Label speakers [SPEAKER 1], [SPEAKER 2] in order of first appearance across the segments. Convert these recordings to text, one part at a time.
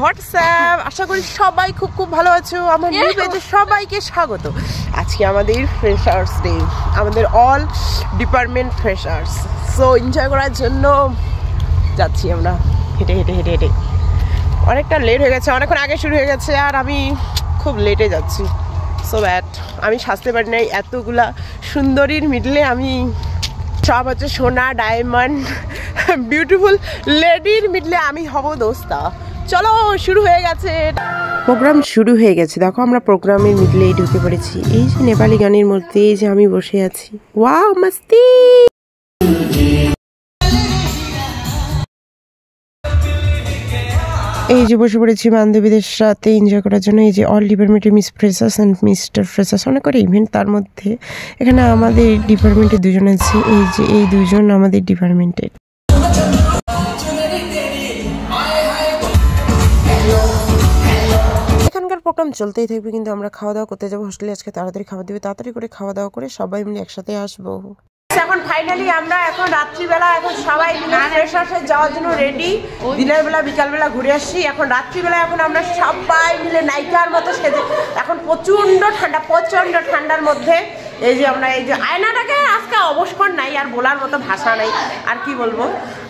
[SPEAKER 1] WhatsApp. আশা করি সবাই খুব খুব ভালো আছো। আমার নিউ পেজে সবাইকে স্বাগত। আজকে আমাদের ফ্রেশার্স ডে, আমাদের all department freshers. So enjoy করার জন্য যাচ্ছি আমরা হেঁটে হেঁটে হেঁটে হেঁটে। অনেকটা লেট হয়ে গেছে, অনেকক্ষণ আগে শুরু হয়ে গেছে আর আমি খুব লেটে যাচ্ছি। সো ব্যাট আমি সাজতে পারি নাই, এতগুলা সুন্দরীর মিডলে আমি সব হচ্ছে সোনা ডায়মন্ড বিউটিফুল লেডির মিডলে আমি হব দোস্তা। চলো শুরু হয়ে গেছে, প্রোগ্রাম শুরু হয়ে গেছে। দেখো আমরা প্রোগ্রামের মিডলেই ঢুকে পড়েছি। এই যে নেপালি গানের মধ্যে এই যে আমি বসে আছি, ওয়াও মাস্তি। এই যে বসে পড়েছি বান্ধবীদের সাথে এনজয় করার জন্য। এই যে অল ডিপার্টমেন্টের miss freshers and mister freshers, অনেক করে ইভেন্ট, তার মধ্যে এখানে আমাদের ডিপার্টমেন্টে দুজন আছে। এই যে এই দুজন আমাদের ডিপার্টমেন্টের। এখানকার প্রোগ্রাম চলতেই থাকবে, কিন্তু আমরা খাওয়া দাওয়া করতে যাবো হোস্টেলে। আজকে তাড়াতাড়ি খাবার দিবে, তাড়াতাড়ি করে খাওয়া দাওয়া করে সবাই মিলে একসাথে আসবো। এখন ফাইনালি আমরা এখন রাত্রিবেলা এখন সবাই মিলে ফ্রেশার্সে যাওয়ার জন্য রেডি। দিনের বেলা বিকালবেলা ঘুরে আসছি, এখন রাত্রিবেলা এখন আমরা সবাই মিলে নায়িকার মতো সেজে। এখন প্রচণ্ড ঠান্ডা, প্রচণ্ড ঠান্ডার মধ্যে এই যে আমরা এই যে আয়নাটাকে আজকে অবসর নাই, আর বলার মতো ভাষা নাই, আর কি বলবো।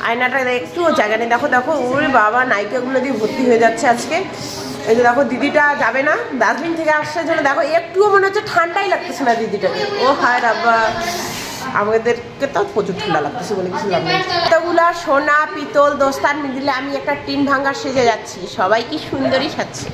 [SPEAKER 1] আয়নাটা একটুও জায়গা নেই। দেখো দেখো ওরে বাবা, নায়িকাগুলো দিয়ে ভর্তি হয়ে যাচ্ছে আজকে। এই যে দেখো দিদিটা যাবে না, দার্জিলিং থেকে আসছে জন্য দেখো একটুও মনে হচ্ছে ঠান্ডাই লাগতেছে না দিদিটাকে। ও হায় রাব্বা, আমাদেরকে তো প্রচুর ঠান্ডা লাগতেছে বলে কিছু লাগবে। এতগুলা সোনা পিতল দোস্তার মিডিলে আমি একটা টিন ভাঙ্গা সেজে যাচ্ছি। সবাই কি সুন্দরী সাজছে।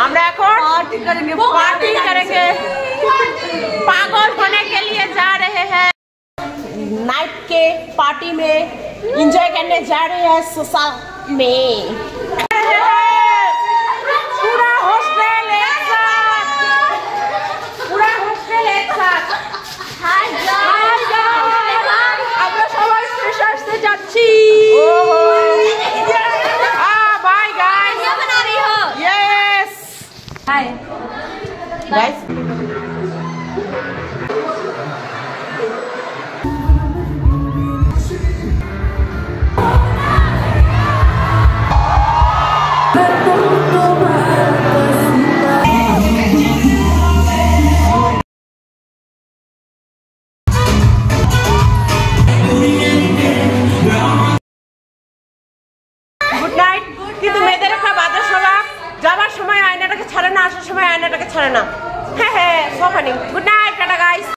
[SPEAKER 1] আমরা এখন पार्टी करेंगे, पागल होने के लिए जा रहे हैं। नाइट के पार्टी में एंजॉय करने जा रहे हैं सोसाल में। पूरा हॉस्टल एक साथ, पूरा हॉस्टल एक साथ। আমরা সবাই ফ্রেশার্স এ যাচ্ছি। Hi guys, good night. কিন্তু মেয়েদের একটা বাজার স্বভাব, যাবার সময় আয়নাটাকে ছাড়ে না, আসার সময় আয়নাটাকে ছাড়ে না। হ্যাঁ হ্যাঁ, so funny. Good night, tata guys.